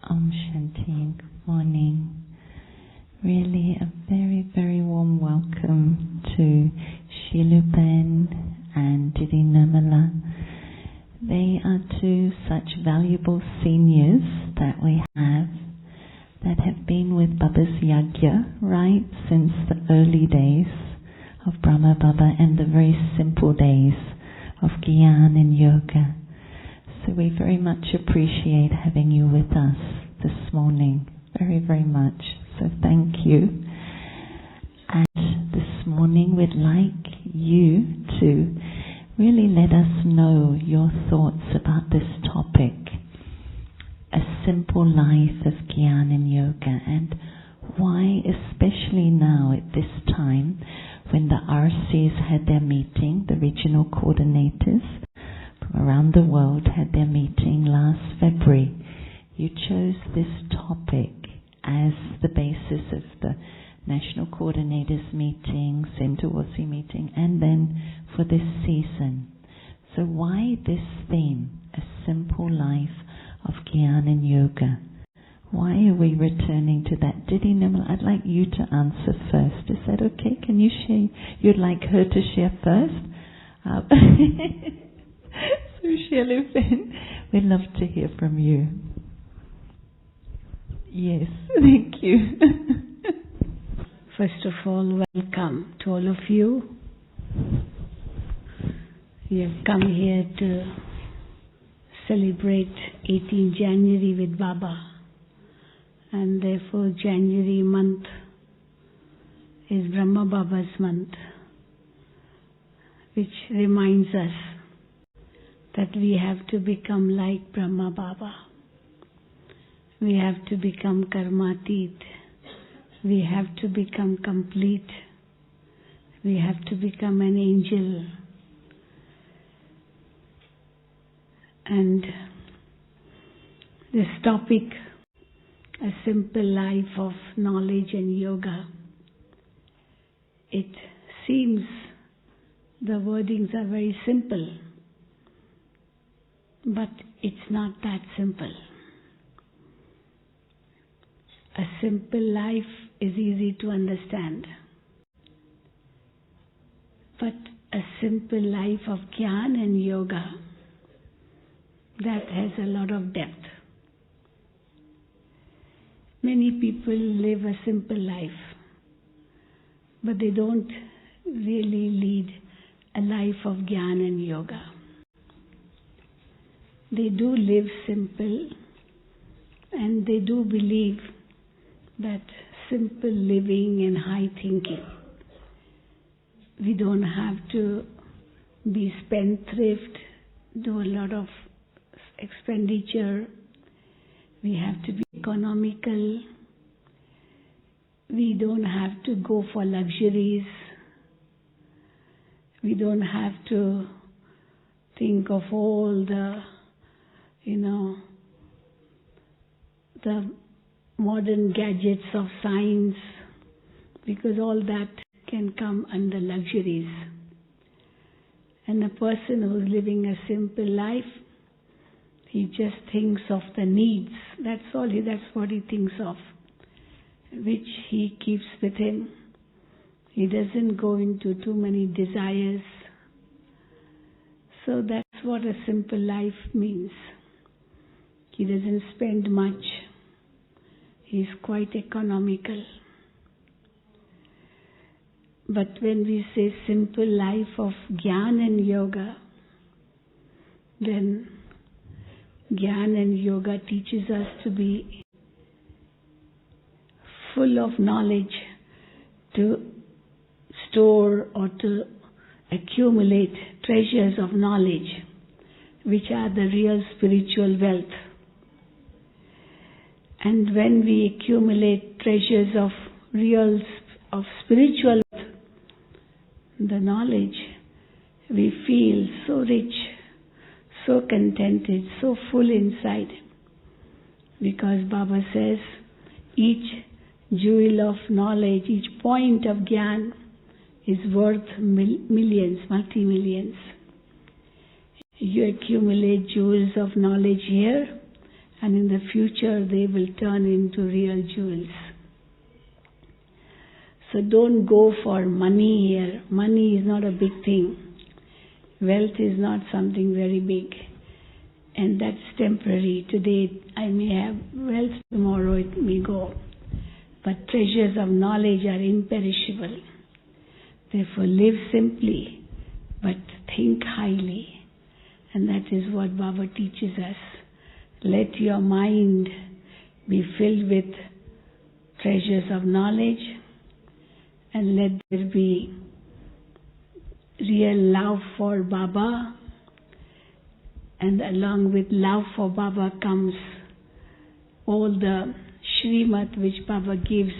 Om Shanti, good morning. Really a very, very warm welcome to Sheilu Ben and Didi Nirmala. They are two such valuable seniors that we have that have been with Baba's Yagya right since the early days of Brahma Baba and the very simple days of Gyan and Yoga. So we very much appreciate having you with us this morning, very, very much. So thank you. And this morning we'd like you to really let us know your thoughts about this topic, a simple life of Gyan and Yoga, and why, especially now at this time when the RCs had their meeting, the regional coordinators from around the world had their meeting last February, you chose this topic as the basis of the National Coordinators meeting, Semtawasi meeting, and then for this season. So why this theme, a simple life of Gyan and Yoga? Why are we returning to that? Didi Nirmala, I'd like you to answer first. Is that okay? Can you share? You'd like her to share first? So Sheilu Ben, we'd love to hear from you. Yes, thank you. First of all, welcome to all of you. You have come here to celebrate 18 January with Baba, and therefore January month is Brahma Baba's month, which reminds us that we have to become like Brahma Baba. We have to become karmatit. We have to become complete. We have to become an angel. And this topic, a simple life of knowledge and yoga, it seems the wordings are very simple, but it's not that simple. A simple life is easy to understand, but a simple life of Gyan and Yoga, that has a lot of depth. Many people live a simple life, but they don't really lead a life of Gyan and Yoga. They do live simple, and they do believe that simple living and high thinking. We don't have to be spendthrift, do a lot of expenditure. We have to be economical. We don't have to go for luxuries. We don't have to think of all the, the modern gadgets of science, because all that can come under luxuries. And a person who's living a simple life, he just thinks of the needs. That's what he thinks of, which he keeps with him. He doesn't go into too many desires. So that's what a simple life means. He doesn't spend much. He's quite economical. But when we say simple life of Gyan and Yoga, then Gyan and Yoga teaches us to be full of knowledge, to store or to accumulate treasures of knowledge, which are the real spiritual wealth. And when we accumulate treasures of spiritual wealth, the knowledge, we feel so rich, so contented, so full inside. Because Baba says, each jewel of knowledge, each point of Gyan is worth millions, multi-millions. You accumulate jewels of knowledge here, and in the future they will turn into real jewels. So don't go for money here. Money is not a big thing. Wealth is not something very big. And that's temporary. Today I may have wealth, tomorrow it may go. But treasures of knowledge are imperishable. Therefore live simply, but think highly. And that is what Baba teaches us. Let your mind be filled with treasures of knowledge, and let there be real love for Baba, and along with love for Baba comes all the Srimad which Baba gives,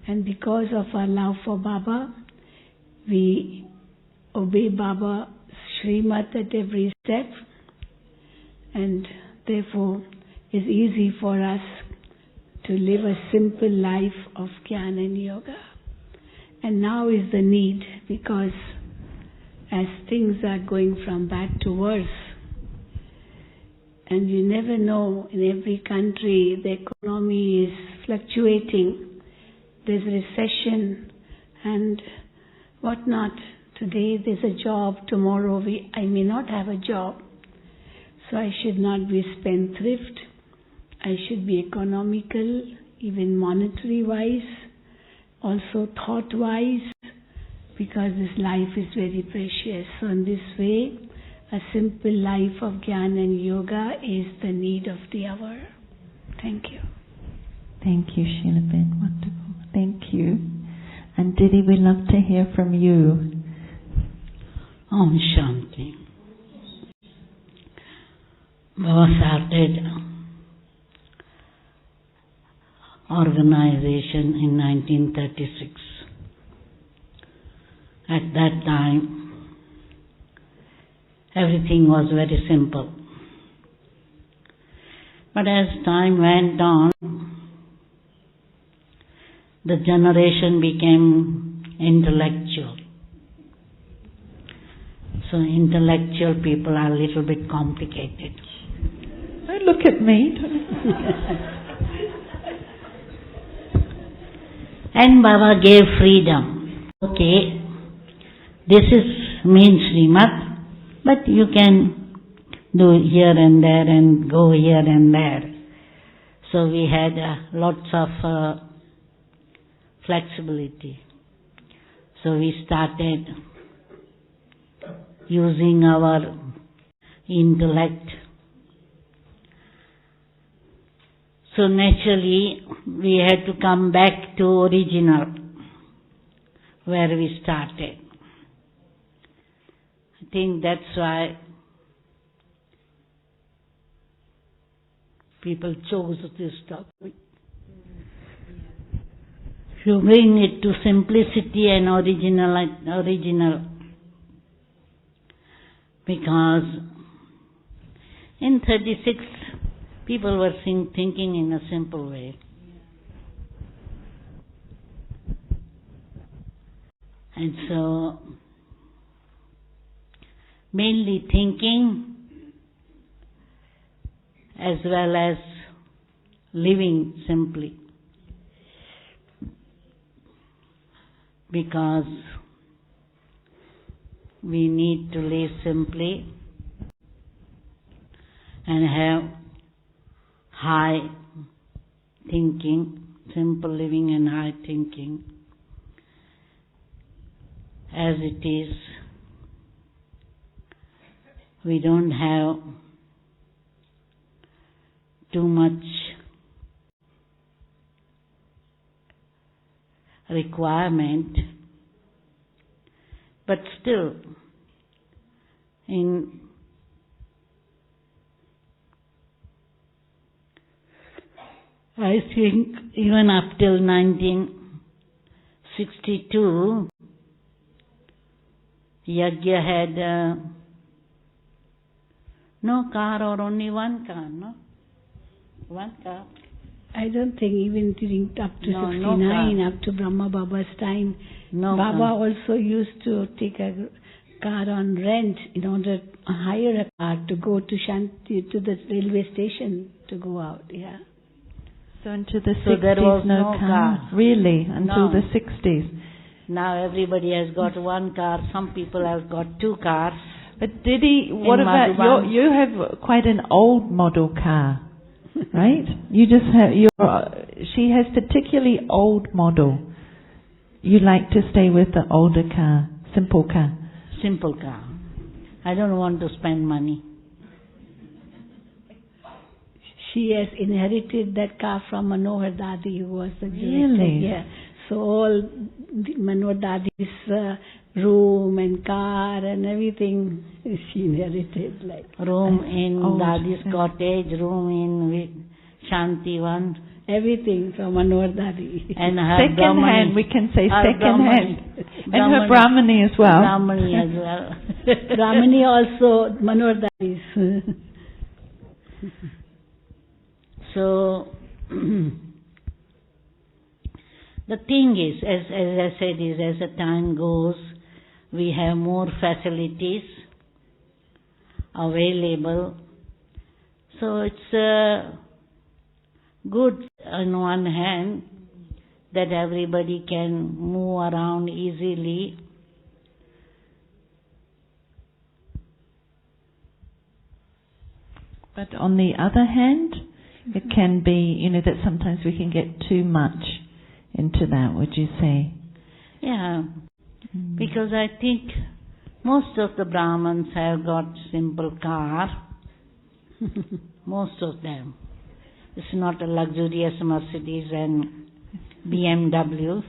and because of our love for Baba, we obey Baba's Srimad at every step, and therefore it's easy for us to live a simple life of Jnana and Yoga. And now is the need, because as things are going from bad to worse, and you never know, in every country the economy is fluctuating, there's recession and whatnot. Today there's a job, tomorrow I may not have a job. So I should not be spendthrift. I should be economical, even monetary wise, also thought wise, because this life is very precious. So in this way, a simple life of Jnana and Yoga is the need of the hour. Thank you. Thank you, Sheilu Ben. Wonderful. Thank you. And Didi, we'd love to hear from you. Om Shanti. Baba started organization in 1936. At that time, everything was very simple. But as time went on, the generation became intellectual. So intellectual people are a little bit complicated. Don't look at me. And Baba gave freedom. Okay, this is mean Srimad, but you can do here and there and go here and there. So we had lots of flexibility. So we started using our intellect. So naturally, we had to come back to original, where we started. I think that's why people chose this topic. To bring it to simplicity and original. Because in 36, people were thinking in a simple way. And so, mainly thinking as well as living simply. Because we need to live simply and have high thinking, simple living and high thinking. As it is, we don't have too much requirement, but still, I think even up till 1962, Yajna had no car or only one car, no? One car. I don't think even during up to 69, up to Brahma Baba's time, Baba also used to take a car on rent in order to hire a car to go to the railway station to go out. Yeah. So into the 60s, So there was no car. Really, until No. the 60s. Now everybody has got one car. Some people have got two cars. But Didi, what about Madhuban. you? Have quite an old model car, right? You just have she has particularly old model. You like to stay with the older car, simple car. Simple car. I don't want to spend money. She has inherited that car from Manohar Dadi, who was the director. Really? Yeah. So all Manohar Dadi's room and car and everything she inherited. Room in old, Dadi's yeah. cottage, room in Shantivan, Everything from Manohar Dadi. and her Second Brahmani. hand, we can say Her second hand. Brahmani. And her Brahmani as well. Brahmani as well. Brahmani also Manohar Dadi's. So, the thing is, as I said, is as the time goes, we have more facilities available. So it's good on one hand that everybody can move around easily. But on the other hand, it can be, that sometimes we can get too much into that, would you say? Yeah, because I think most of the Brahmins have got simple car. Most of them. It's not a luxurious Mercedes and BMW.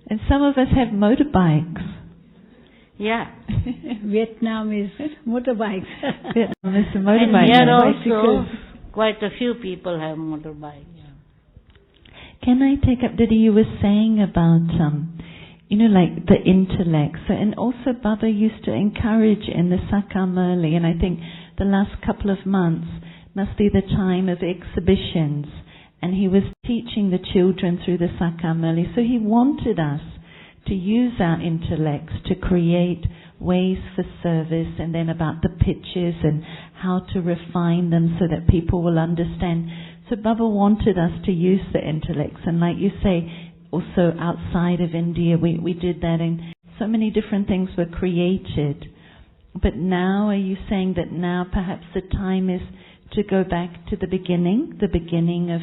And some of us have motorbikes. Yeah. Vietnam is motorbikes. Vietnam is a And motorbike. here now. also, quite a few people have motorbikes. Can I take up, Didi, you were saying about, like the intellect. So, and also Baba used to encourage in the Sakamurli, and I think the last couple of months must be the time of exhibitions. And he was teaching the children through the Sakamurli. So he wanted us to use our intellects to create ways for service, and then about the pictures and how to refine them so that people will understand. So Baba wanted us to use the intellects, and like you say, also outside of India we did that, and so many different things were created. But now, are you saying that now perhaps the time is to go back to the beginning of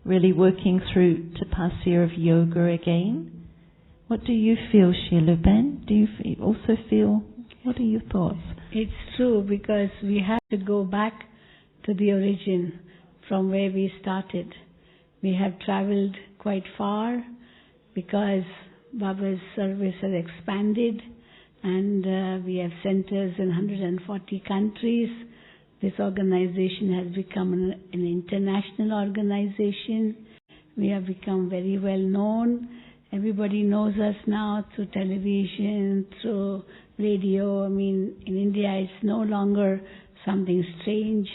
really working through Tapasya of yoga again? What do you feel, Sheilu Ben? Do you also feel, what are your thoughts? It's true, because we have to go back to the origin from where we started. We have traveled quite far because Baba's service has expanded, and we have centers in 140 countries. This organization has become an international organization. We have become very well known. Everybody knows us now through television, through radio. In India it's no longer something strange.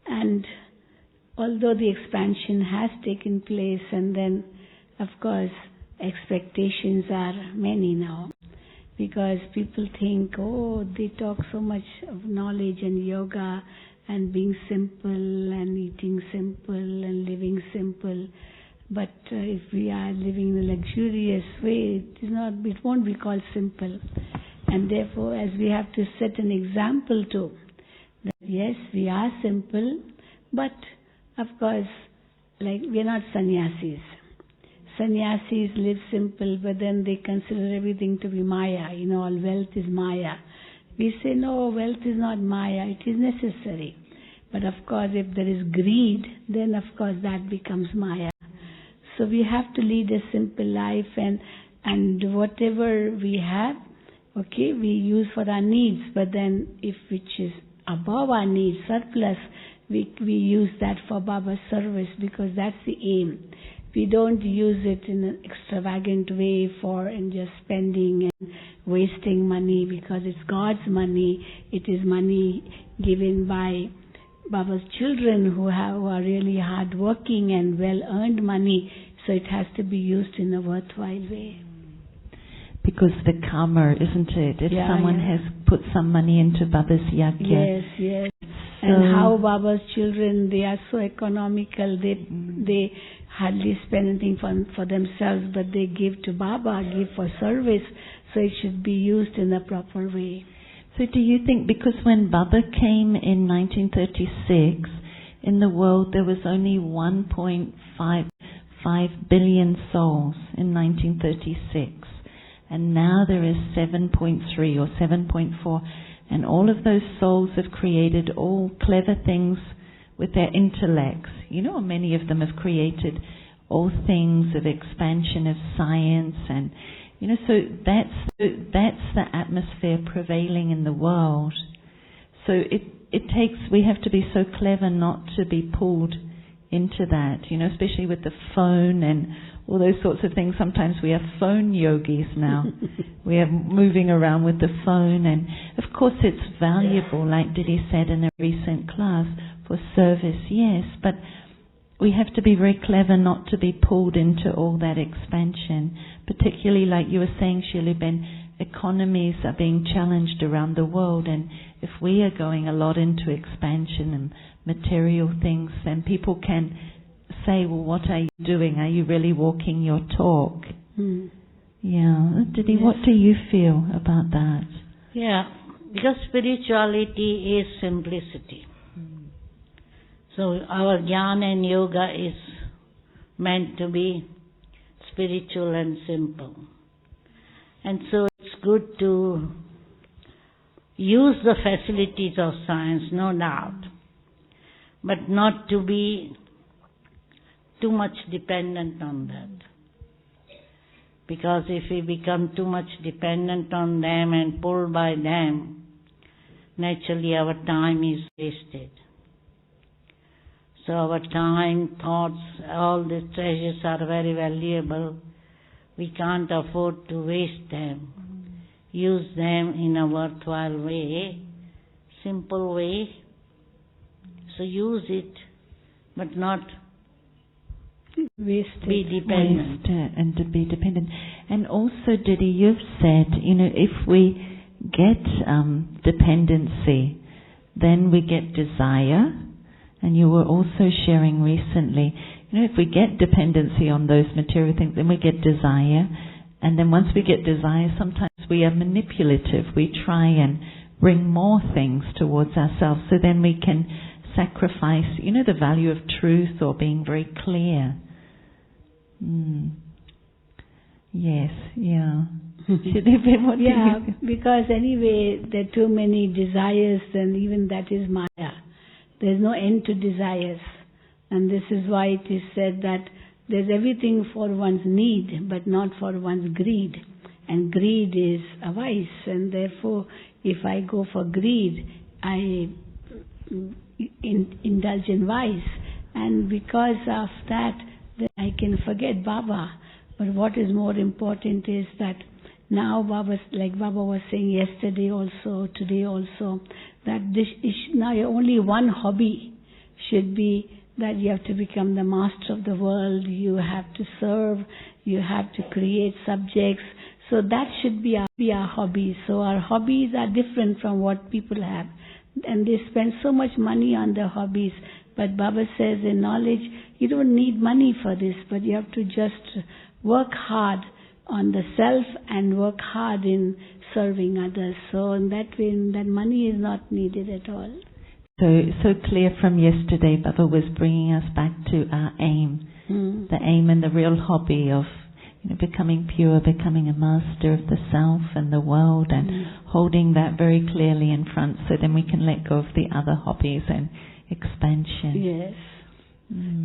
And although the expansion has taken place, and then of course expectations are many now, because people think, they talk so much of knowledge and yoga and being simple and eating simple and living simple. But if we are living in a luxurious way, it won't be called simple. And therefore, as we have to set an example too, that yes, we are simple, but of course, we are not sannyasis. Sannyasis live simple, but then they consider everything to be Maya. All wealth is Maya. We say, no, wealth is not Maya, it is necessary. But of course, if there is greed, then of course that becomes Maya. So we have to lead a simple life, and whatever we have, we use for our needs, but then if which is above our needs, surplus, we use that for Baba's service, because that's the aim. We don't use it in an extravagant way and just spending and wasting money, because it's God's money. It is money given by Baba's children who are really hard-working and well-earned money, so it has to be used in a worthwhile way. because the karma, isn't it? If someone has put some money into Baba's yajna. Yes. And how Baba's children, they are so economical, they hardly spend anything for themselves, but they give to Baba, give for service, so it should be used in a proper way. So do you think, because when Baba came in 1936, in the world there was only 1.55 billion souls in 1936, and now there is 7.3 or 7.4, and all of those souls have created all clever things with their intellects. You know, many of them have created all things of expansion of science, and you know, so that's the atmosphere prevailing in the world. So it takes, we have to be so clever not to be pulled into that, you know, especially with the phone and all those sorts of things. Sometimes we have phone yogis now. We are moving around with the phone, and of course it's valuable, like Didi said in a recent class, for service, yes, but we have to be very clever not to be pulled into all that expansion, particularly like you were saying, Sheilu Ben, economies are being challenged around the world, and if we are going a lot into expansion and material things, then people can say, well, what are you doing? Are you really walking your talk? Yeah. Didi, what do you feel about that? Yeah, because spirituality is simplicity. So our jnana and yoga is meant to be spiritual and simple. And so it's good to use the facilities of science, no doubt, but not to be too much dependent on that. Because if we become too much dependent on them and pulled by them, naturally our time is wasted. So our time, thoughts, all these treasures are very valuable. We can't afford to waste them. Use them in a worthwhile way, simple way. So use it, but not be dependent. And to be dependent. And also, Didi, you've said, you know, if we get dependency, then we get desire. And you were also sharing recently, you know, if we get dependency on those material things, then we get desire. And then once we get desire, sometimes we are manipulative. We try and bring more things towards ourselves. So then we can sacrifice, you know, the value of truth or being very clear. Yes, yeah. Because anyway, there are too many desires, and even that is Maya. There is no end to desires. And this is why it is said that there's everything for one's need, but not for one's greed. And greed is a vice, and therefore, if I go for greed, I indulge in vice. And because of that, then I can forget Baba. But what is more important is that now Baba, like Baba was saying yesterday also, today also, that this is now only one hobby should be that you have to become the master of the world, you have to serve, you have to create subjects. So that should be our hobby. So our hobbies are different from what people have. And they spend so much money on their hobbies. But Baba says in knowledge, you don't need money for this, but you have to just work hard on the self and work hard in serving others. So in that way, that money is not needed at all. So clear from yesterday, Baba was bringing us back to our aim, the aim and the real hobby of, you know, becoming pure, becoming a master of the self and the world, and holding that very clearly in front, so then we can let go of the other hobbies and expansion. Yes.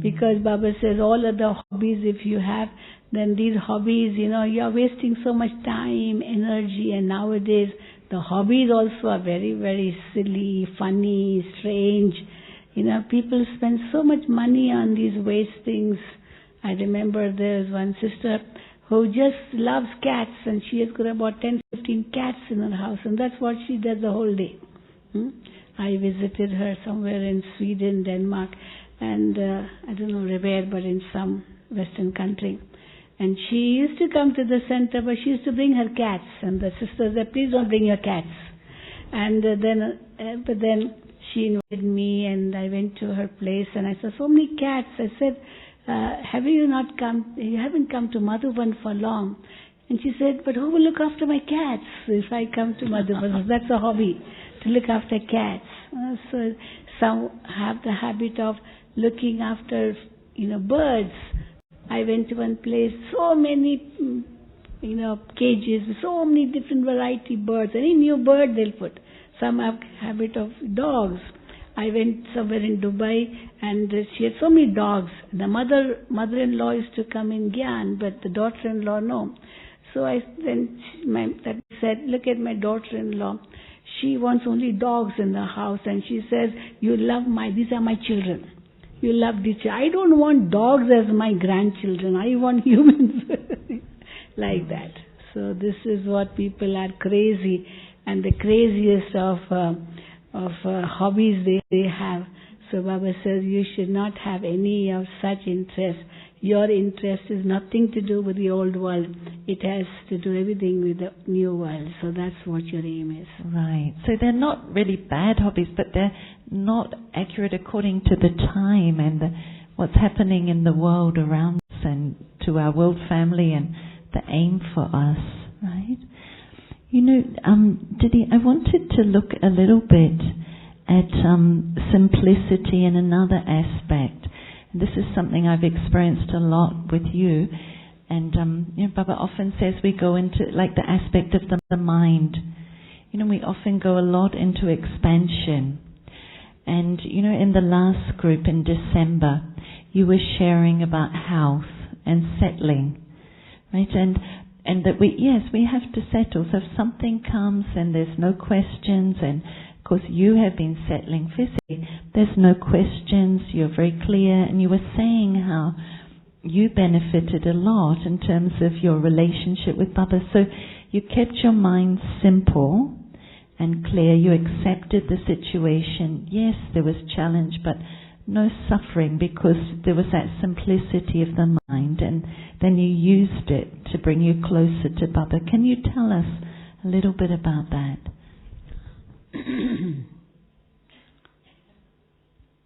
Because Baba says all other hobbies, if you have, then these hobbies, you know, you are wasting so much time, energy, and nowadays the hobbies also are very, very silly, funny, strange. You know, people spend so much money on these waste things. I remember there's one sister who just loves cats, and she has got about 10-15 cats in her house, and that's what she does the whole day. I visited her somewhere in Sweden, Denmark, and I don't know where, but in some Western country. And she used to come to the center, but she used to bring her cats. And the sister said, please don't bring your cats. And but then she invited me, and I went to her place, and I saw so many cats. I said, have you not come? You haven't come to Madhuban for long. And she said, but who will look after my cats if I come to Madhuban? That's a hobby, to look after cats. So some have the habit of looking after, birds. I went to one place, so many, cages, so many different variety birds. Any new bird they'll put. Some have habit of dogs. I went somewhere in Dubai, and she had so many dogs. The mother-in-law used to come in Gyan, but the daughter-in-law no. So I said, look at my daughter-in-law. She wants only dogs in the house, and she says, these are my children. You love these children. I don't want dogs as my grandchildren. I want humans like that. So this is what people are crazy, and the craziest of hobbies they have. So Baba says you should not have any of such interest. Your interest is nothing to do with the old world. It has to do everything with the new world. So that's what your aim is. Right. So they're not really bad hobbies, but they're not accurate according to the time and what's happening in the world around us and to our world family and the aim for us. Right? Didi, I wanted to look a little bit at simplicity in another aspect. This is something I've experienced a lot with you. And Baba often says we go into like the aspect of the mind. We often go a lot into expansion. And in the last group in December, you were sharing about health and settling, right? And that we have to settle. So if something comes and there's no questions, and of course you have been settling physically, there's no questions, you're very clear, and you were saying how you benefited a lot in terms of your relationship with Baba. So you kept your mind simple and clear, you accepted the situation. Yes, there was challenge, but no suffering, because there was that simplicity of the mind, and then you used it to bring you closer to Baba. Can you tell us a little bit about that?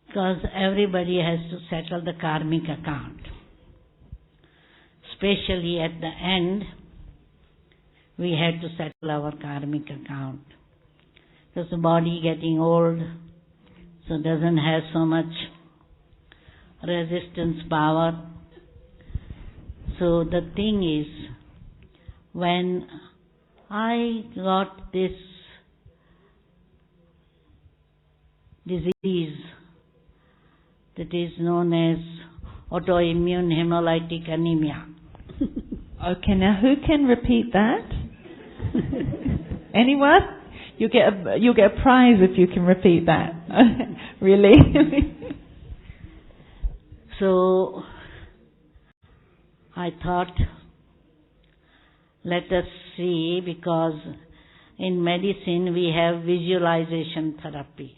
Because everybody has to settle the karmic account. Especially at the end, we had to settle our karmic account. Because the body getting old, so doesn't have so much resistance power. So the thing is, when I got this disease that is known as autoimmune hemolytic anemia. Okay, now who can repeat that? Anyone? You'll get a prize if you can repeat that. Really? So I thought, let us see, because in medicine we have visualization therapy.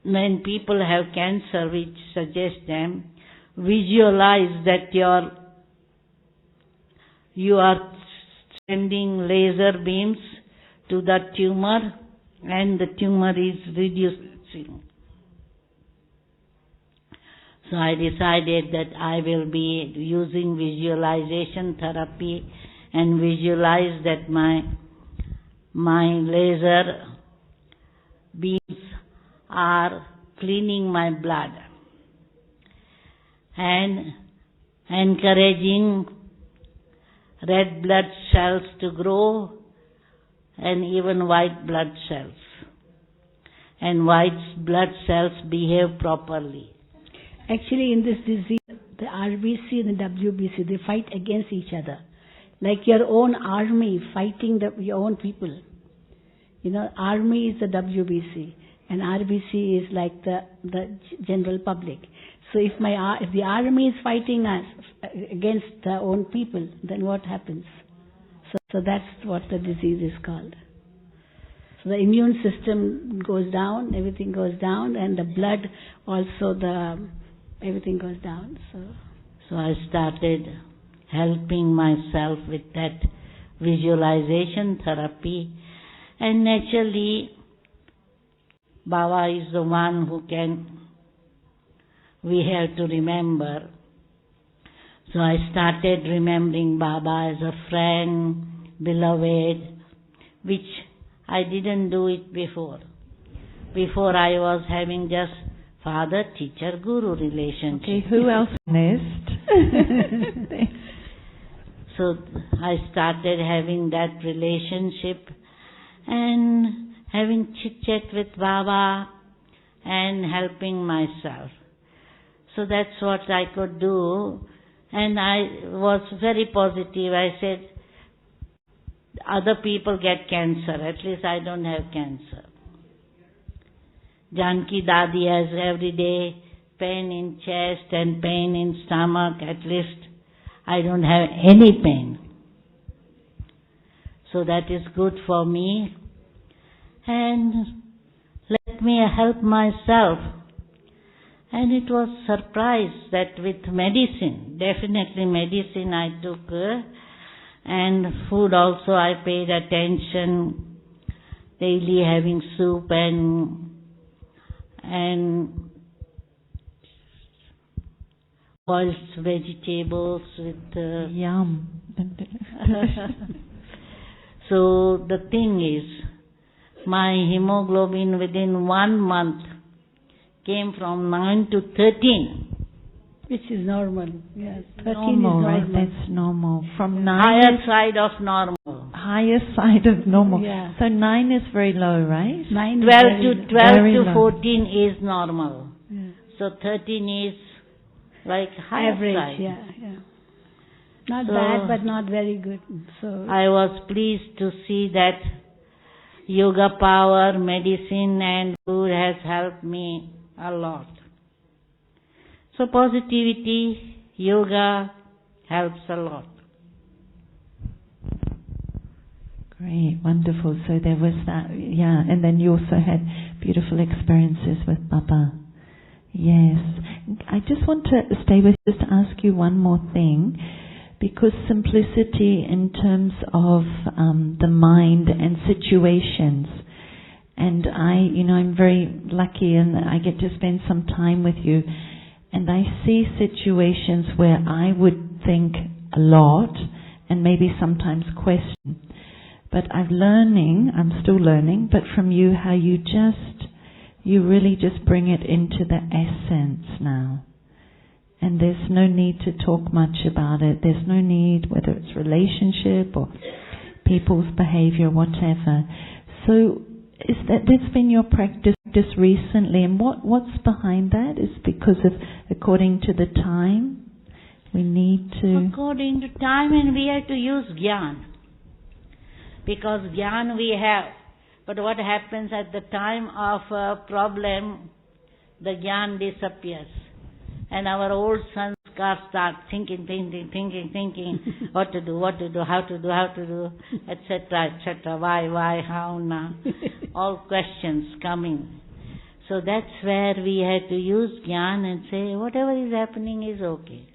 When people have cancer, we suggest them, visualize that you are sending laser beams to the tumor and the tumor is reducing. So I decided that I will be using visualization therapy and visualize that my laser beams are cleaning my blood and encouraging red blood cells to grow and even white blood cells. And white blood cells behave properly. Actually, in this disease, the RBC and the WBC, they fight against each other. Like your own army fighting your own people. Army is the WBC. And RBC is like the general public. So if the army is fighting us against their own people, then what happens? So that's what the disease is called. So the immune system goes down, everything goes down, and the blood also, everything goes down. So I started helping myself with that visualization therapy, and naturally Baba is the one who we have to remember. So I started remembering Baba as a friend, beloved, which I didn't do it before. Before I was having just father, teacher, guru relationship. Okay, who else missed? So I started having that relationship and having chit-chat with Baba and helping myself. So that's what I could do, and I was very positive. I said, other people get cancer, at least I don't have cancer. Janki Dadi has every day pain in chest and pain in stomach, at least I don't have any pain. So that is good for me. And let me help myself. And it was surprised that with medicine, definitely medicine I took, and food also I paid attention, daily having soup and boiled vegetables with yum. So the thing is, my hemoglobin within 1 month came from 9 to 13. Which is normal. Yes, 13 normal, is normal. right? That's normal. From 9 Higher side of normal. higher side of normal. Yeah. So 9 is very low, right? 9 12 very to low. 14 is normal. Yeah. So 13 is like higher Average, side. yeah. Not So bad, but not very good. So I was pleased to see that yoga power, medicine and food has helped me a lot. So positivity, yoga helps a lot. Great, wonderful. So there was that, yeah, and then you also had beautiful experiences with Baba. Yes. I just want to stay with you, just to ask you one more thing, because simplicity in terms of the mind and situations, and I'm very lucky and I get to spend some time with you, and I see situations where I would think a lot and maybe sometimes question. But I'm still learning, but from you how you really just bring it into the essence now. And there's no need to talk much about it. There's no need, whether it's relationship or people's behavior, whatever. So is that's been your practice recently, and what's behind that? Is because of, according to the time, we need to... According to time, and we have to use Gyan. Because Gyan we have, but what happens at the time of a problem, the Gyan disappears. And our old sanskar start thinking, what to do, how to do, etc., why, how, now. All questions coming. So that's where we had to use Gyan and say, whatever is happening is okay.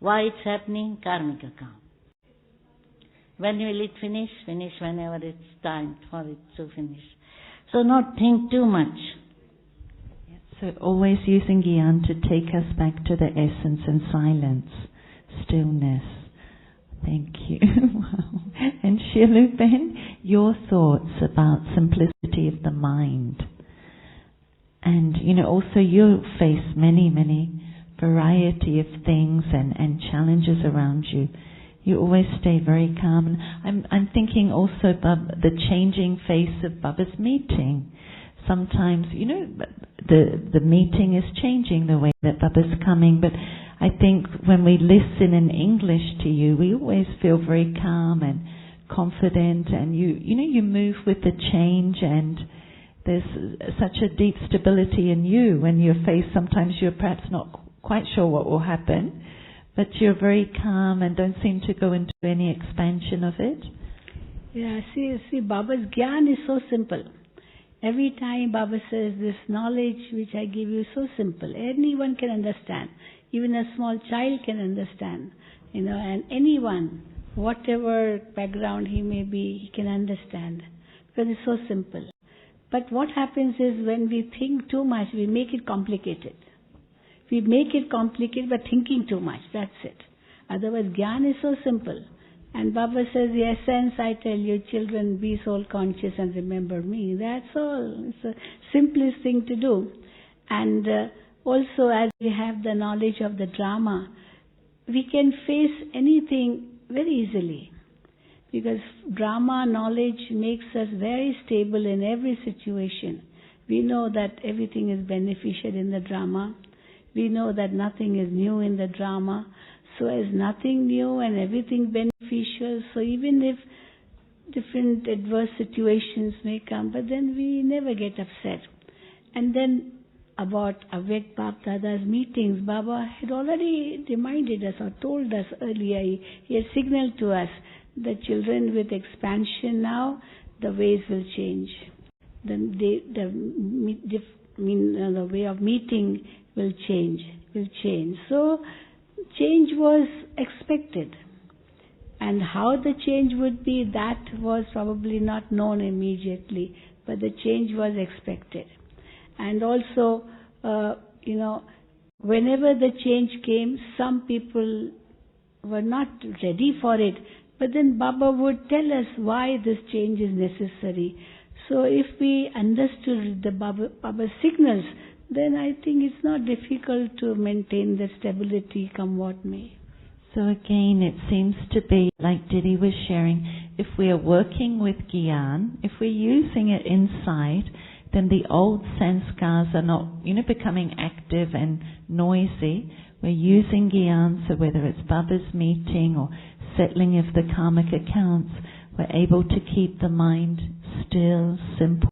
Why it's happening? Karmika karma. When will it finish? Finish whenever it's time for it to finish. So not think too much. So always using Gyan to take us back to the essence and silence, stillness. Thank you. Wow. And Sheilu Ben, your thoughts about simplicity of the mind. And also you face many variety of things and challenges around you. You always stay very calm. And I'm thinking also about the changing face of Baba's meeting. Sometimes, the meeting is changing the way that Baba's coming, but I think when we listen in English to you, we always feel very calm and confident, and you move with the change, and there's such a deep stability in you when you're faced. Sometimes you're perhaps not quite sure what will happen, but you're very calm and don't seem to go into any expansion of it. Yeah, see, Baba's Gyan is so simple. Every time Baba says, this knowledge which I give you is so simple. Anyone can understand. Even a small child can understand. And anyone, whatever background he may be, he can understand. Because it's so simple. But what happens is when we think too much, we make it complicated. We make it complicated by thinking too much. That's it. Otherwise, Gyan is so simple. And Baba says, the essence, I tell you, children, be soul conscious and remember me. That's all. It's the simplest thing to do. And also, as we have the knowledge of the drama, we can face anything very easily. Because drama knowledge makes us very stable in every situation. We know that everything is beneficial in the drama. We know that nothing is new in the drama. So as nothing new and everything beneficial, so even if different adverse situations may come, but then we never get upset. And then about Avyakt Bap Dada's meetings, Baba had already reminded us or told us earlier, he had signaled to us that children with expansion now, the ways will change. The way of meeting will change. So change was expected. And how the change would be, that was probably not known immediately, but the change was expected. And also, whenever the change came, some people were not ready for it, but then Baba would tell us why this change is necessary. So if we understood the Baba's signals, then I think it's not difficult to maintain the stability come what may. So again, it seems to be, like Didi was sharing, if we are working with Gyan, if we're using it inside, then the old sanskars are not, becoming active and noisy. We're using Gyan, so whether it's Baba's meeting or settling of the karmic accounts, we're able to keep the mind still, simple,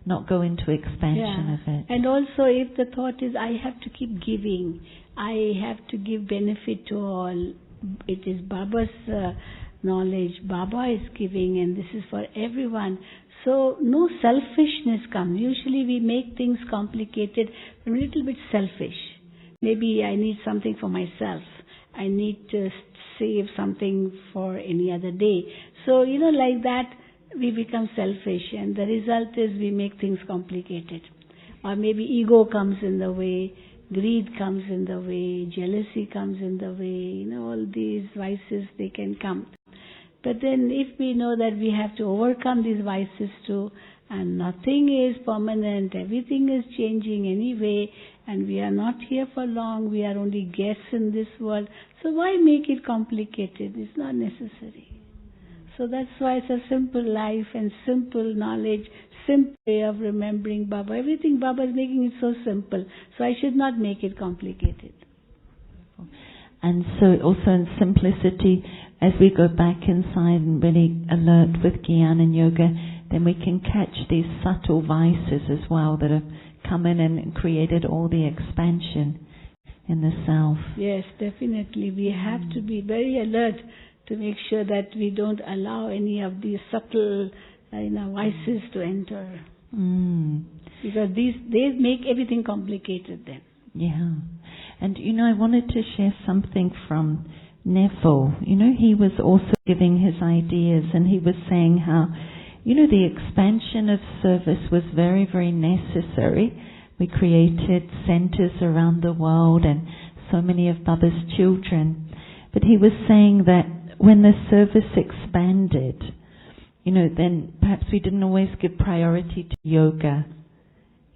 not go into expansion of it. And also if the thought is, I have to keep giving, I have to give benefit to all, it is Baba's knowledge, Baba is giving and this is for everyone. So no selfishness comes. Usually we make things complicated, a little bit selfish. Maybe I need something for myself. I need to save something for any other day. So, like that, we become selfish and the result is we make things complicated. Or maybe ego comes in the way, greed comes in the way, jealousy comes in the way, all these vices, they can come. But then if we know that we have to overcome these vices too, and nothing is permanent, everything is changing anyway, and we are not here for long, we are only guests in this world, so why make it complicated? It's not necessary. So that's why it's a simple life and simple knowledge, simple way of remembering Baba. Everything Baba is making it so simple, so I should not make it complicated. And so also in simplicity, as we go back inside and really alert with Gyan and Yoga, then we can catch these subtle vices as well that have come in and created all the expansion in the self. Yes, definitely. We have to be very alert to make sure that we don't allow any of these subtle vices to enter. Because they make everything complicated then. Yeah. And I wanted to share something from Neville. He was also giving his ideas and he was saying how, the expansion of service was very, very necessary. We created centers around the world and so many of Baba's children. But he was saying that when the service expanded, then perhaps we didn't always give priority to yoga.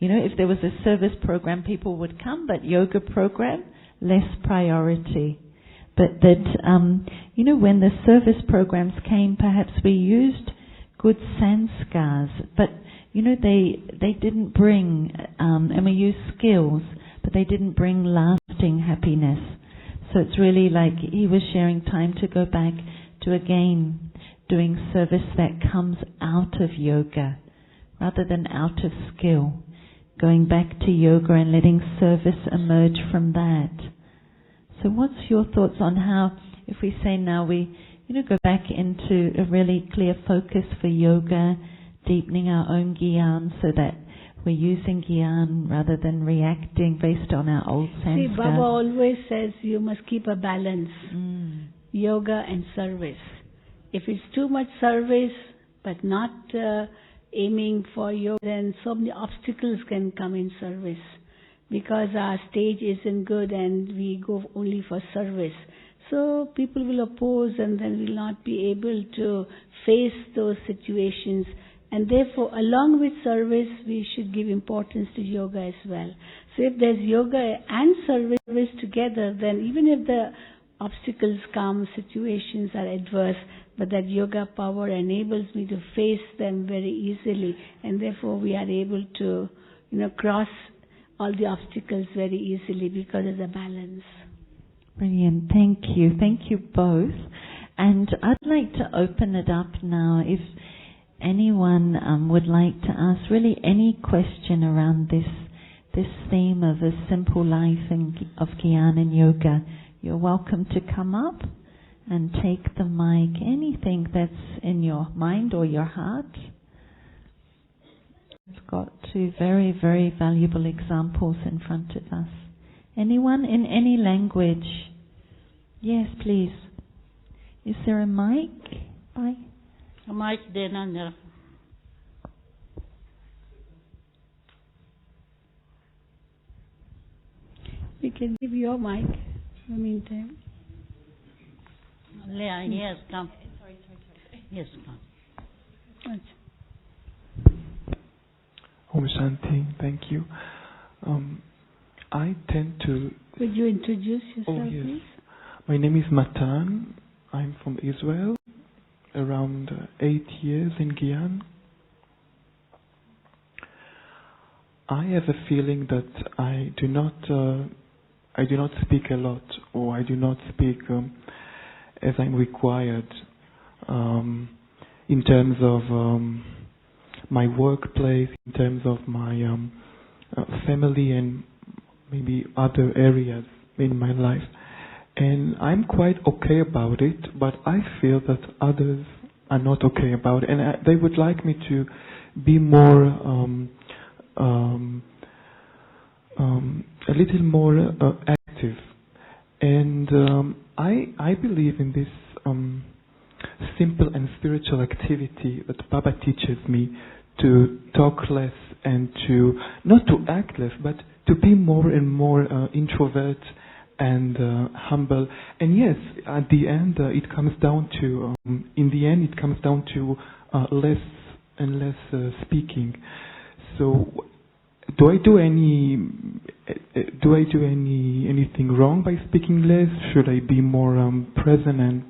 If there was a service program, people would come, but yoga program, less priority. But that, when the service programs came, perhaps we used good sanskars, but, they didn't bring, and we used skills, but they didn't bring lasting happiness. So it's really like he was sharing time to go back to again doing service that comes out of yoga rather than out of skill. Going back to yoga and letting service emerge from that. So what's your thoughts on how, if we say now we, go back into a really clear focus for yoga, deepening our own Gyan so that we're using Gyan rather than reacting based on our old See, sanskar. Baba always says you must keep a balance. Yoga and service. If it's too much service but not aiming for yoga, then so many obstacles can come in service because our stage isn't good and we go only for service. So people will oppose and then will not be able to face those situations. And therefore, along with service, we should give importance to yoga as well. So if there's yoga and service together, then even if the obstacles come, situations are adverse, but that yoga power enables me to face them very easily, and therefore we are able to, cross all the obstacles very easily because of the balance. Brilliant. Thank you. Thank you both. And I'd like to open it up now if anyone would like to ask really any question around this theme of a simple life of Gyan and Yoga. You're welcome to come up and take the mic. Anything that's in your mind or your heart. We've got two very, very valuable examples in front of us. Anyone in any language? Yes, please. Is there a mic? Bye. A mic there, Nanda. We can give you your mic in the meantime. Yes, come. Sorry. Yes, come. Om Shanti, thank you. I tend to... Would you introduce yourself, yes. please? My name is Matan. I'm from Israel, around 8 years in Gyan. I have a feeling that I do not speak a lot, or I do not speak as I'm required in terms of my workplace, in terms of my family and maybe other areas in my life. And I'm quite okay about it, but I feel that others are not okay about it. And they would like me to be more, a little more active. And I believe in this simple and spiritual activity that Baba teaches me, to talk less and to, not to act less, but to be more and more introvert and humble. And yes, at the end it comes down to, less and less speaking. So do I do anything wrong by speaking less? Should I be more present and,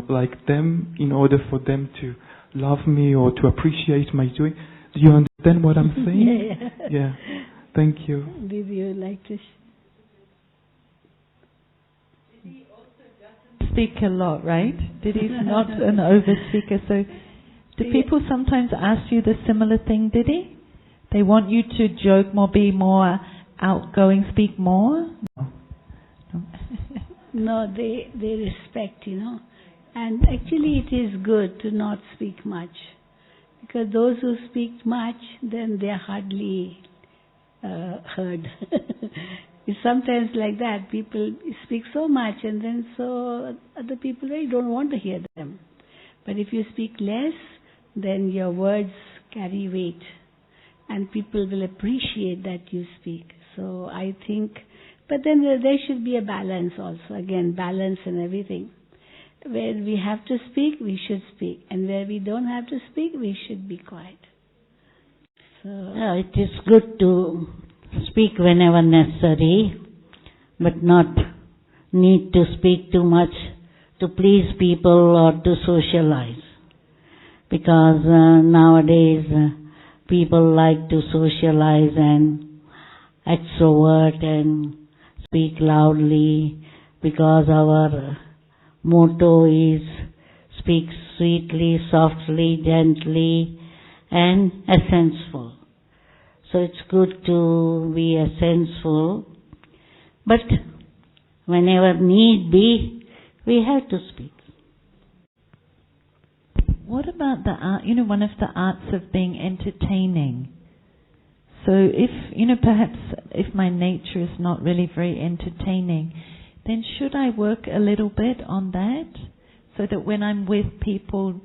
like them, in order for them to love me or to appreciate my doing? Do you understand what I'm saying? Yeah. Thank you. Didi, you like to... Didi also doesn't speak a lot, right? Didi's not an over-speaker. So do people sometimes ask you the similar thing, Didi? They want you to joke more, be more outgoing, speak more? No, they respect, And actually it is good to not speak much. Because those who speak much, then they are hardly heard. It's sometimes like that. People speak so much and then so other people really don't want to hear them. But if you speak less, then your words carry weight. And people will appreciate that you speak. So I think, but then there should be a balance also. Again, balance in everything. Where we have to speak, we should speak. And where we don't have to speak, we should be quiet. So yeah, it is good to speak whenever necessary, but not need to speak too much to please people or to socialize. Because nowadays people like to socialize and extrovert and speak loudly, because our motto is speak sweetly, softly, gently and essenseful. So it's good to be essenseful, but whenever need be, we have to speak. What about the art, one of the arts of being entertaining? So if, perhaps if my nature is not really very entertaining, then should I work a little bit on that? So that when I'm with people,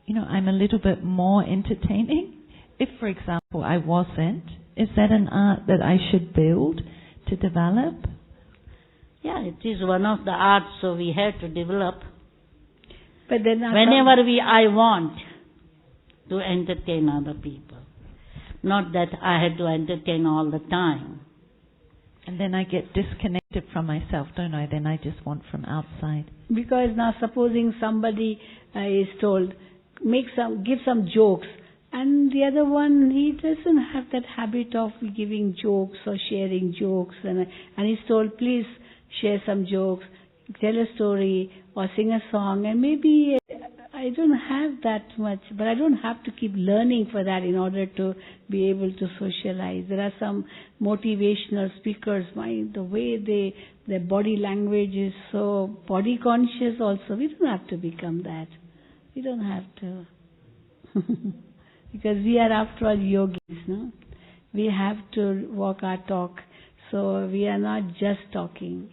I'm a little bit more entertaining? If, for example, I wasn't, is that an art that I should build to develop? Yeah, it is one of the arts, so we have to develop. But then whenever I want to entertain other people. Not that I had to entertain all the time. And then I get disconnected from myself, don't I? Then I just want from outside. Because now supposing somebody is told, give some jokes, and the other one, he doesn't have that habit of giving jokes or sharing jokes, and he's told, please share some jokes, tell a story or sing a song, and maybe I don't have that much, but I don't have to keep learning for that in order to be able to socialize. There are some motivational speakers, the way their body language is so body conscious also. We don't have to become that. We don't have to. Because we are after all yogis, no? We have to walk our talk. So we are not just talking.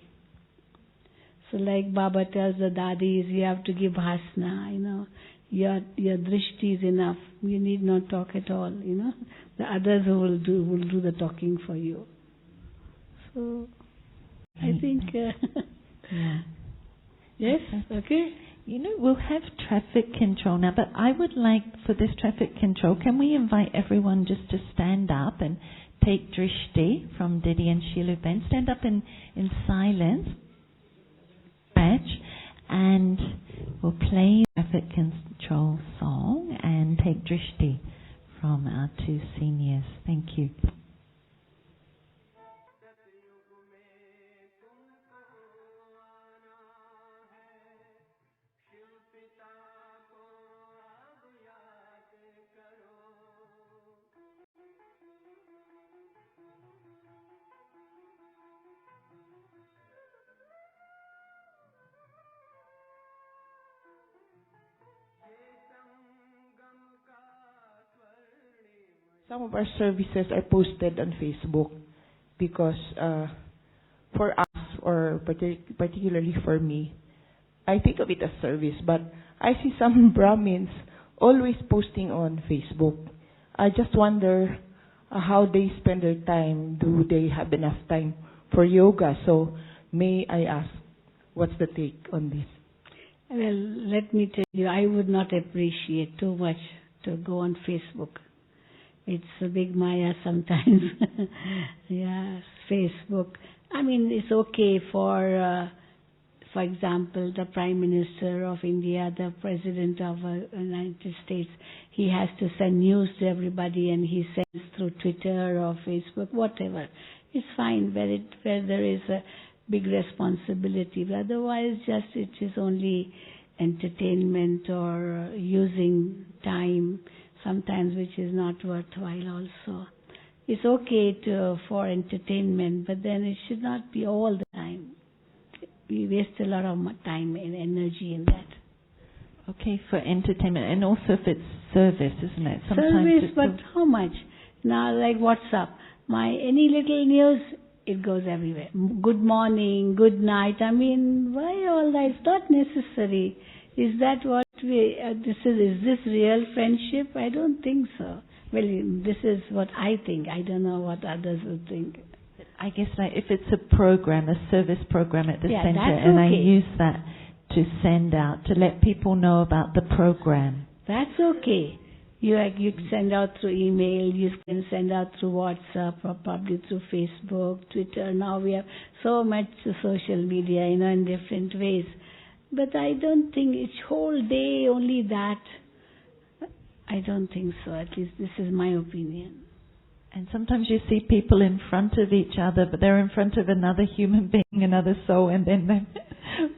So like Baba tells the Dadis, you have to give bhasna, your drishti is enough. You need not talk at all, The others who will do the talking for you. So I think yeah. Yes, okay. We'll have traffic control now, but I would like, for this traffic control, can we invite everyone just to stand up and take drishti from Didi and Sheilu Ben? Stand up in silence. And we'll play traffic control song and take drishti from our two seniors. Thank you. Some of our services are posted on Facebook because for us, or particularly for me, I think of it as service, but I see some Brahmins always posting on Facebook. I just wonder how they spend their time. Do they have enough time for yoga? So may I ask, what's the take on this? Well, let me tell you, I would not appreciate too much to go on Facebook. It's a big maya sometimes. Yeah, Facebook. I mean, it's okay for example, the Prime Minister of India, the President of the United States, he has to send news to everybody and he sends through Twitter or Facebook, whatever. It's fine where there is a big responsibility. But otherwise, it is only entertainment or using time sometimes which is not worthwhile also. It's okay for entertainment, but then it should not be all the time. We waste a lot of time and energy in that. Okay, for entertainment, and also if it's service, isn't it? Service, but how much? Now, like WhatsApp, any little news, it goes everywhere. Good morning, good night. I mean, why all that? It's not necessary. Is that what is this real friendship? I don't think so. Well, this is what I think. I don't know what others would think. I guess if it's a program, a service program at the center, and okay. I use that to send out, to let people know about the program. That's okay. You can send out through email, you can send out through WhatsApp, or probably through Facebook, Twitter. Now we have so much social media, in different ways. But I don't think it's whole day only that. I don't think so. At least this is my opinion. And sometimes you see people in front of each other, but they're in front of another human being, another soul, and then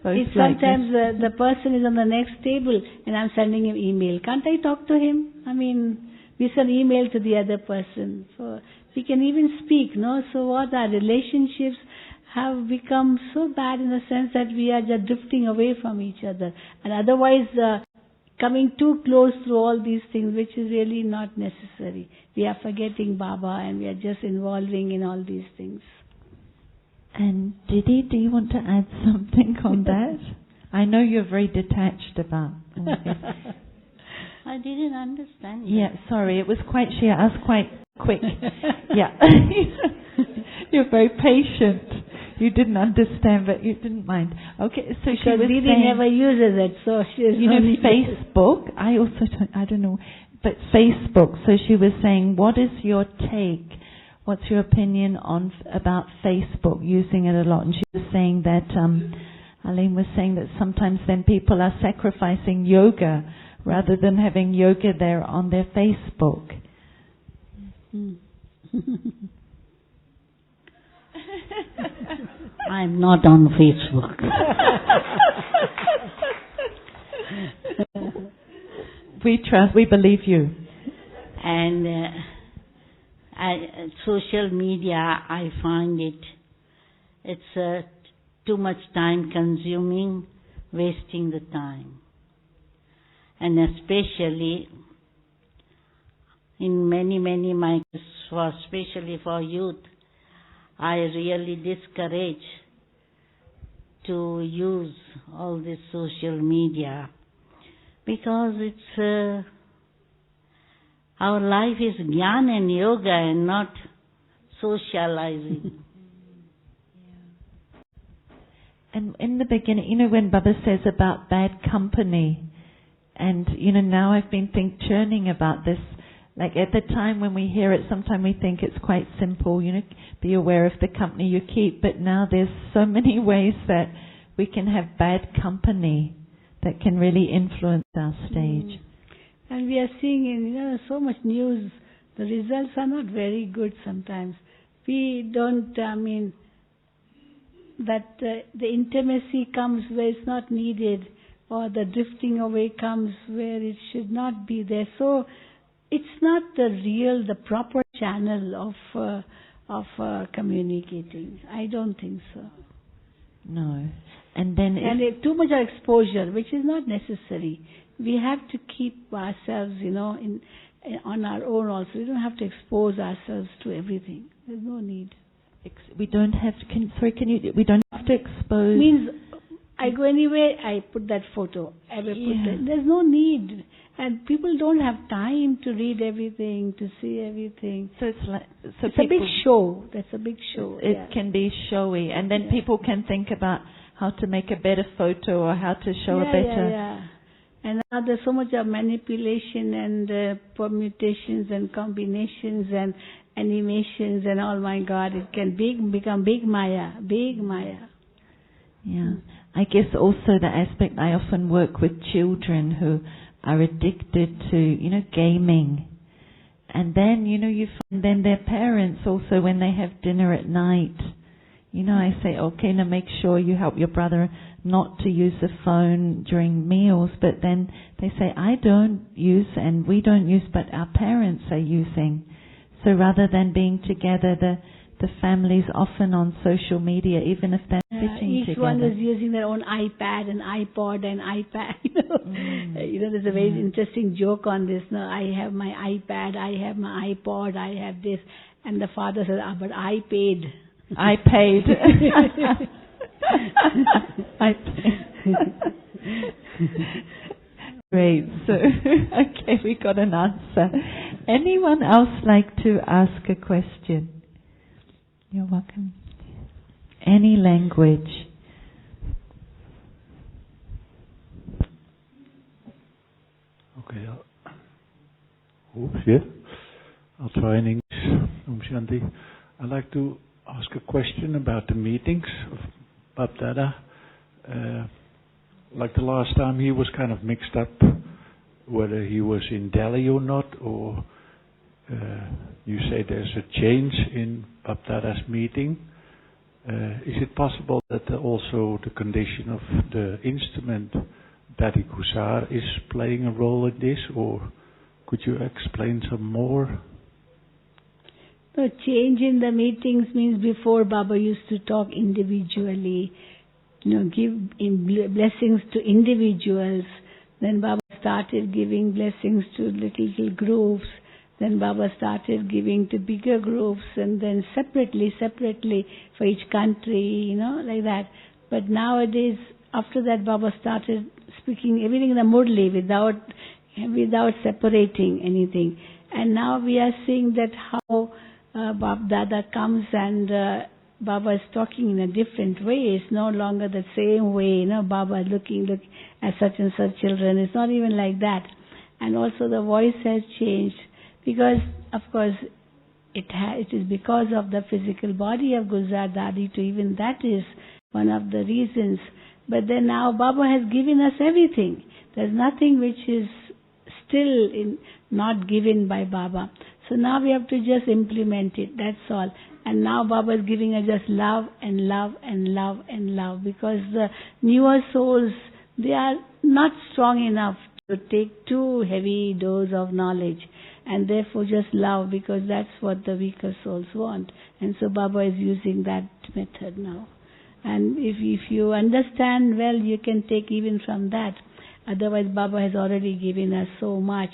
sometimes the person is on the next table and I'm sending him email. Can't I talk to him? I mean, we send email to the other person. So we can even speak, no? So what our relationships have become so bad in the sense that we are just drifting away from each other. And otherwise, coming too close to all these things, which is really not necessary. We are forgetting Baba and we are just involving in all these things. And Didi, do you want to add something on that? I know you're very detached about all this. I didn't understand. Yeah, sorry, it was quite, she asked quite quick. Yeah. You're very patient. You didn't understand, but you didn't mind. Okay, so she was Didi saying, never uses it, so she is Facebook, I don't know, but Facebook, so she was saying, what is your take? What's your opinion about Facebook, using it a lot? And she was saying that, Aline was saying that sometimes then people are sacrificing yoga rather than having yoga there on their Facebook. I'm not on Facebook. We believe you. And social media, I find it's too much time consuming, wasting the time. And especially in many migrants, especially for youth, I really discourage to use all this social media, because it's our life is jnana and yoga and not socializing. And in the beginning, when Baba says about bad company, and now I've been churning about this. Like at the time when we hear it, sometimes we think it's quite simple, be aware of the company you keep. But now there's so many ways that we can have bad company that can really influence our stage. And we are seeing in so much news, the results are not very good sometimes. We don't, that the intimacy comes where it's not needed, or the drifting away comes where it should not be there. So it's not the proper channel of communicating. I don't think so. No. And then too much exposure, which is not necessary. We have to keep ourselves, on our own also. We don't have to expose ourselves to everything. There's no need. We don't have to, we don't have to expose. Means I go anywhere, I put that photo. There's no need. And people don't have time to read everything, to see everything. So it's a big show. That's a big show. It can be showy, and then people can think about how to make a better photo or how to show a better. Yeah. And now there's so much of manipulation and permutations and combinations and animations and all. My God, it can become big Maya. Yeah. I guess also the aspect, I often work with children who are addicted to, gaming. And then, you find then their parents also, when they have dinner at night, I say, okay, now make sure you help your brother not to use the phone during meals. But then they say, I don't use and we don't use, but our parents are using. So rather than being together, the family's often on social media, even if they're sitting each together. One is using their own iPad and iPod and iPad. There's a very interesting joke on this. Now, I have my iPad, I have my iPod, I have this, and the father says, but I paid. I paid. I paid. Great. So, okay, we got an answer. Anyone else like to ask a question? You're welcome. Any language. Okay. I'll try in English. Om Shanti. I'd like to ask a question about the meetings of Bab Dada. Like the last time, he was kind of mixed up whether he was in Delhi or not, or you say there's a change in Bab Dada's meeting. Is it possible that also the condition of the instrument, Dadi Kusar, is playing a role in this, or could you explain some more? The change in the meetings means before Baba used to talk individually, give blessings to individuals. Then Baba started giving blessings to little groups. Then Baba started giving to bigger groups, and then separately for each country, like that. But nowadays, after that, Baba started speaking everything in the Murli without separating anything. And now we are seeing that how Bab Dada comes and Baba is talking in a different way. It's no longer the same way, Baba looking at such and such children. It's not even like that. And also the voice has changed. Because, of course, it is because of the physical body of Gulzar Dadi too. Even that is one of the reasons. But then now Baba has given us everything. There's nothing which is still not given by Baba. So now we have to just implement it, that's all. And now Baba is giving us just love and love and love and love. Because the newer souls, they are not strong enough to take too heavy dose of knowledge. And therefore just love, because that's what the weaker souls want. And so Baba is using that method now. And if you understand well, you can take even from that. Otherwise Baba has already given us so much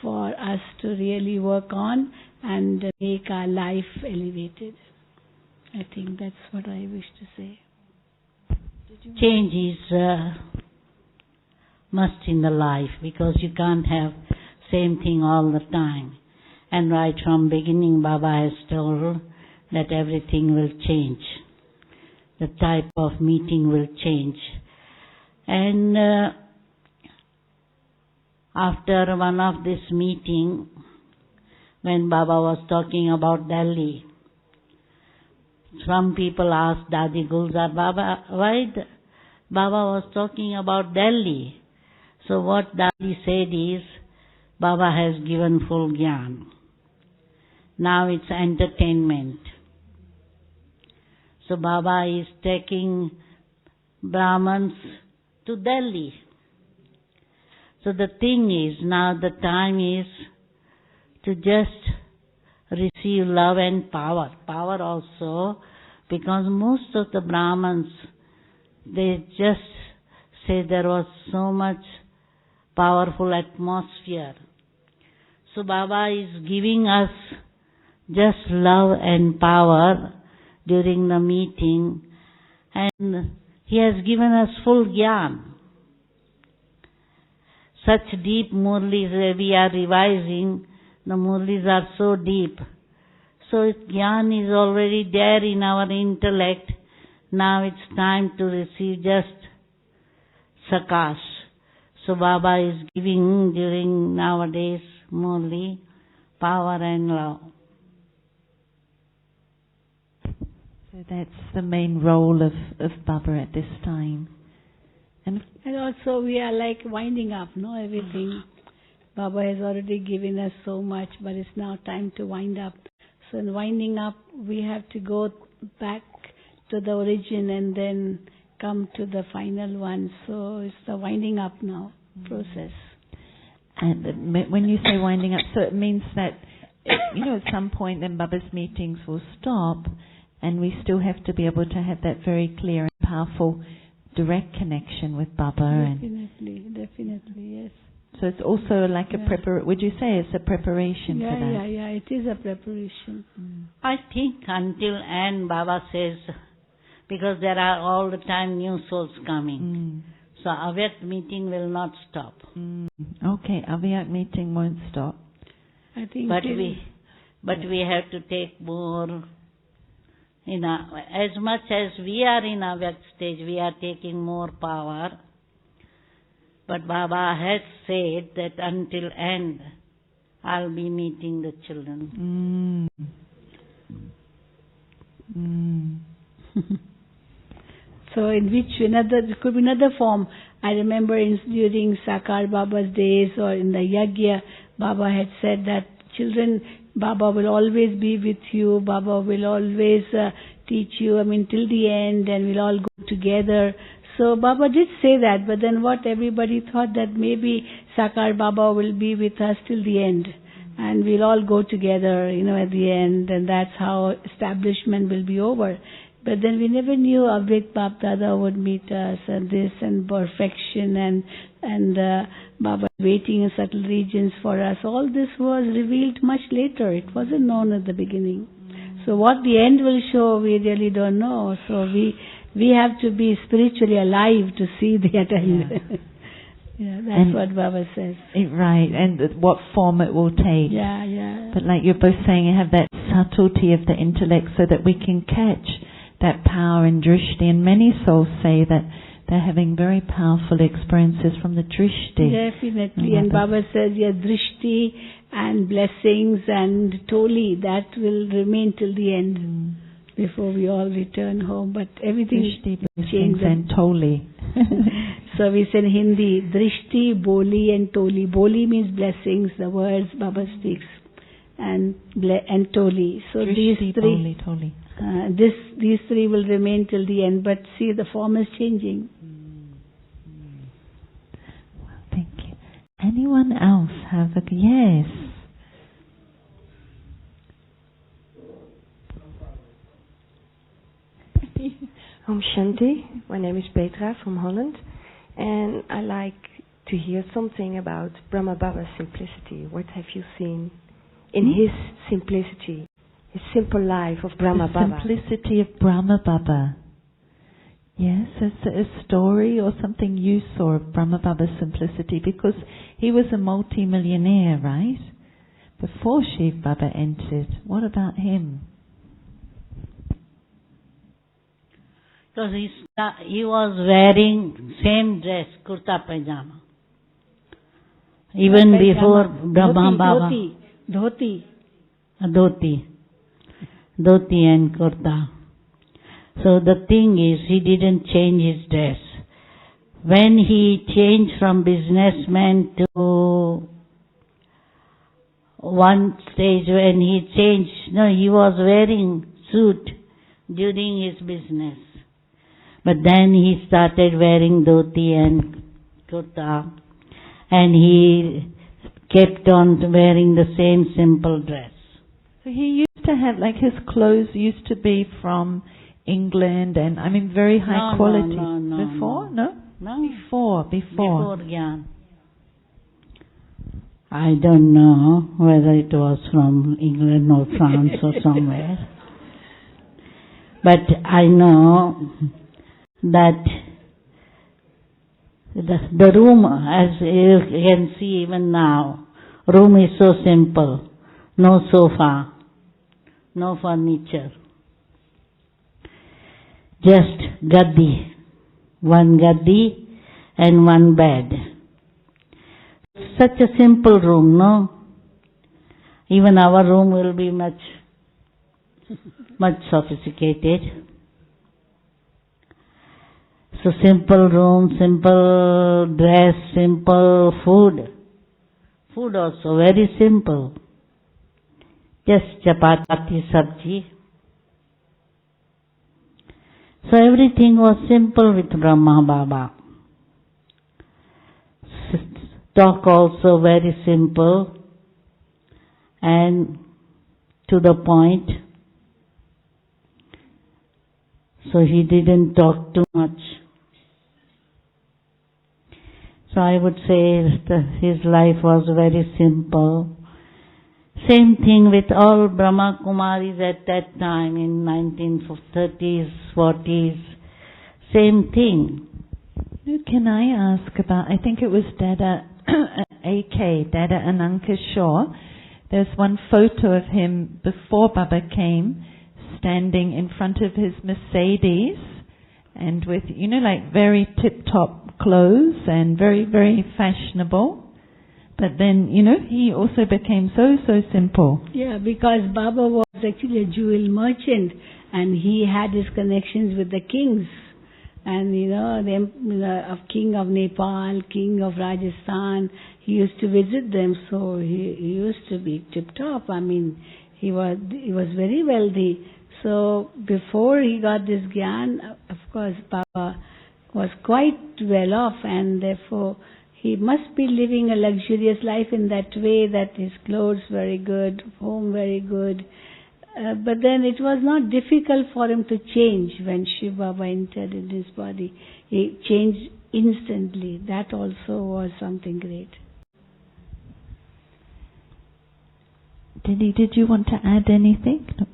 for us to really work on and make our life elevated. I think that's what I wish to say. Change is must in the life, because you can't have same thing all the time. And right from beginning, Baba has told that everything will change. The type of meeting will change. And after one of this meeting, when Baba was talking about Delhi, some people asked Dadi Gulzar, Baba, why Baba was talking about Delhi? So what Dadi said is, Baba has given full Gyan. Now it's entertainment. So Baba is taking Brahmins to Delhi. So the thing is, now the time is to just receive love and power. Power also, because most of the Brahmins, they just say there was so much powerful atmosphere. So Baba is giving us just love and power during the meeting, and He has given us full Gyan. Such deep Murlis we are revising, the Murlis are so deep. So Gyan is already there in our intellect. Now it's time to receive just Sakash. So Baba is giving during nowadays Murli power and love. So that's the main role of Baba at this time. And also we are like winding up, everything. Baba has already given us so much, but it's now time to wind up. So in winding up, we have to go back to the origin and then come to the final one. So it's the winding up now process. And when you say winding up, so it means that, at some point then Baba's meetings will stop, and we still have to be able to have that very clear and powerful direct connection with Baba. Definitely, yes. So it's also like would you say it's a preparation for that? Yeah, it is a preparation. I think until end Baba says, because there are all the time new souls coming. So Avyakt meeting will not stop. Okay, Avyakt meeting won't stop. I think But we have to take more, as much as we are in Avyakt stage, we are taking more power. But Baba has said that until end, I'll be meeting the children. So in it could be another form. I remember during Sakar Baba's days or in the Yagya, Baba had said that children, Baba will always be with you, Baba will always teach you, till the end, and we'll all go together. So Baba did say that, but then what everybody thought that maybe Sakar Baba will be with us till the end. And we'll all go together, at the end, and that's how establishment will be over. But then we never knew Avik Bap Dada would meet us, and this and perfection and Baba waiting in subtle regions for us. All this was revealed much later. It wasn't known at the beginning. So what the end will show, we really don't know. So we have to be spiritually alive to see the end. Yeah, that's what Baba says. Right, and what form it will take. Yeah. But like you're both saying, you have that subtlety of the intellect so that we can catch that power and drishti. And many souls say that they're having very powerful experiences from the drishti. Definitely. And Baba says, drishti and blessings and toli, that will remain till the end. Before we all return home. But everything changes. And toli. So we say in Hindi, drishti, boli and toli. Boli means blessings, the words Baba speaks. And toli. So drishti, these three, boli, toli. These three will remain till the end. But see, the form is changing. Well, thank you. Anyone else have a... Yes. Om Shanti. My name is Petra from Holland, and I like to hear something about Brahma Baba's simplicity. What have you seen in his simplicity, his simple life of Brahma Baba? Simplicity of Brahma Baba. Yes, a story or something you saw of Brahma Baba's simplicity, because he was a multi-millionaire, right? Before Shiv Baba entered. What about him? Because he was wearing same dress, kurta pajama. Even before Brahma Baba. Dhoti and kurta. So the thing is, he didn't change his dress. When he changed from businessman to one stage, when he changed, he was wearing suit during his business. But then he started wearing dhoti and kurta, and he kept on wearing the same simple dress. So he used to have, like, his clothes used to be from England, and I mean very high quality. Before? No? Before. Before Gyan. I don't know whether it was from England or France or somewhere. But I know that the room, as you can see even now, room is so simple. No sofa, no furniture. Just gaddi, one gaddi and one bed. Such a simple room, no? Even our room will be much sophisticated. So simple room, simple dress, simple food. Food also very simple. Just chapati, sabji. So everything was simple with Brahma Baba. Talk also very simple and to the point. So he didn't talk too much. So I would say that his life was very simple. Same thing with all Brahma Kumaris at that time in 1930s, 40s. Same thing. Can I ask about, I think it was Dada A.K., Dada Ananka Shaw. There's one photo of him before Baba came, standing in front of his Mercedes and with, like very tip-top clothes and very, very fashionable. But then, he also became so so simple. Yeah, because Baba was actually a jewel merchant and he had his connections with the kings. And, the king of Nepal, king of Rajasthan, he used to visit them, so he used to be tip-top. I mean, he was very wealthy. So before he got this Gyan, of course, Baba was quite well off, and therefore he must be living a luxurious life in that way that his clothes very good, home very good, But then it was not difficult for him to change when Shiv Baba entered in his body. He changed instantly. That also was something great. Didi, did you want to add anything? No,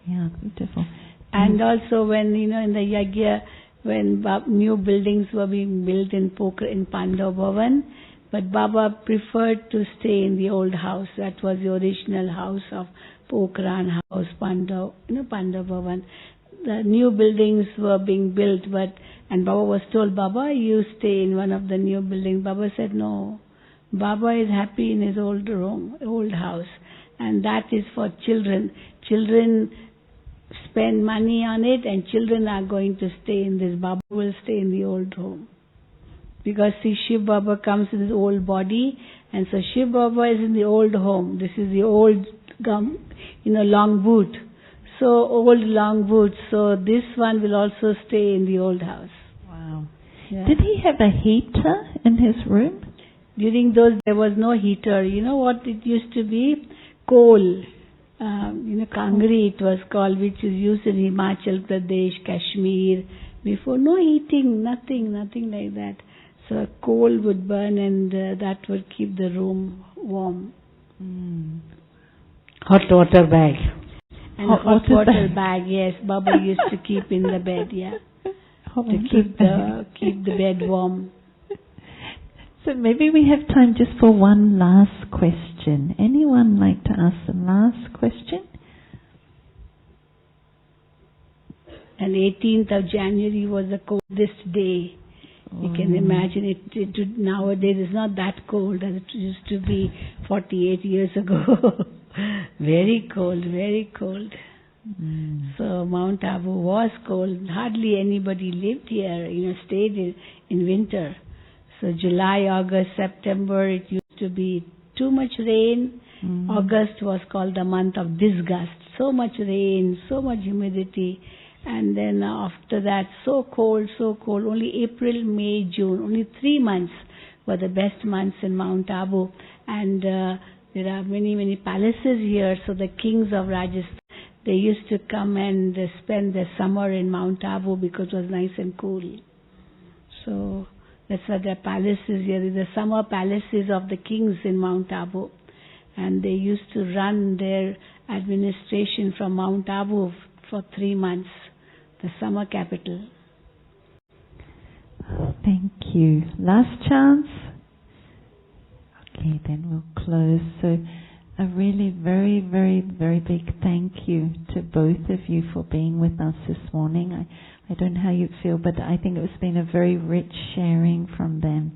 yeah, beautiful. And also when, in the Yagya, when new buildings were being built in Pandav Bhavan, but Baba preferred to stay in the old house. That was the original house of Pokhran house, Pandav Bhavan. The new buildings were being built, and Baba was told, Baba, you stay in one of the new buildings. Baba said, no. Baba is happy in his old room, old house. And that is for children. Children spend money on it, and children are going to stay in this. Baba will stay in the old home. Because see, Shiv Baba comes in his old body, and so Shiv Baba is in the old home. This is the old long boot. So old long boot. So this one will also stay in the old house. Wow. Yeah. Did he have a heater in his room? During those, there was no heater. You know what it used to be? Coal. Kangri it was called, which is used in Himachal Pradesh, Kashmir. Before, no heating, nothing like that. So coal would burn, and that would keep the room warm. Hot water bag. And hot water bag, yes, Baba used to keep in the bed, yeah. To keep the bed warm. So maybe we have time just for one last question. Anyone like to ask the last question? And 18th of January was the coldest day. You can imagine it nowadays is not that cold as it used to be 48 years ago. Very cold, very cold. So Mount Abu was cold. Hardly anybody lived here, stayed in winter. So July, August, September, it used to be too much rain. August was called the month of disgust. So much rain, so much humidity. And then after that, so cold. Only April, May, June, only 3 months were the best months in Mount Abu. And there are many palaces here. So the kings of Rajasthan, they used to come and spend the summer in Mount Abu because it was nice and cool. So that's why there are palaces here. The summer palaces of the kings in Mount Abu. And they used to run their administration from Mount Abu for 3 months. The summer capital. Thank you. Last chance? Okay, then we'll close. So a really very, very, very big thank you to both of you for being with us this morning. I don't know how you feel, but I think it's been a very rich sharing from them.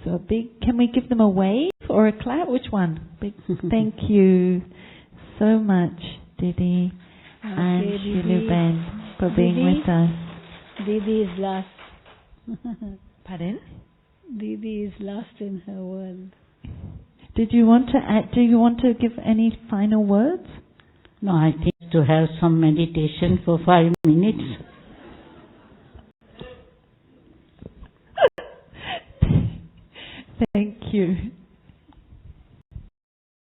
So a big, can we give them a wave or a clap? Which one? Big thank you so much, Didi and Sheilu Ben, for being with us. Didi is lost. Pardon? Didi is lost in her world. Did you want to add, do you want to give any final words? No, I think to have some meditation for 5 minutes. Thank you.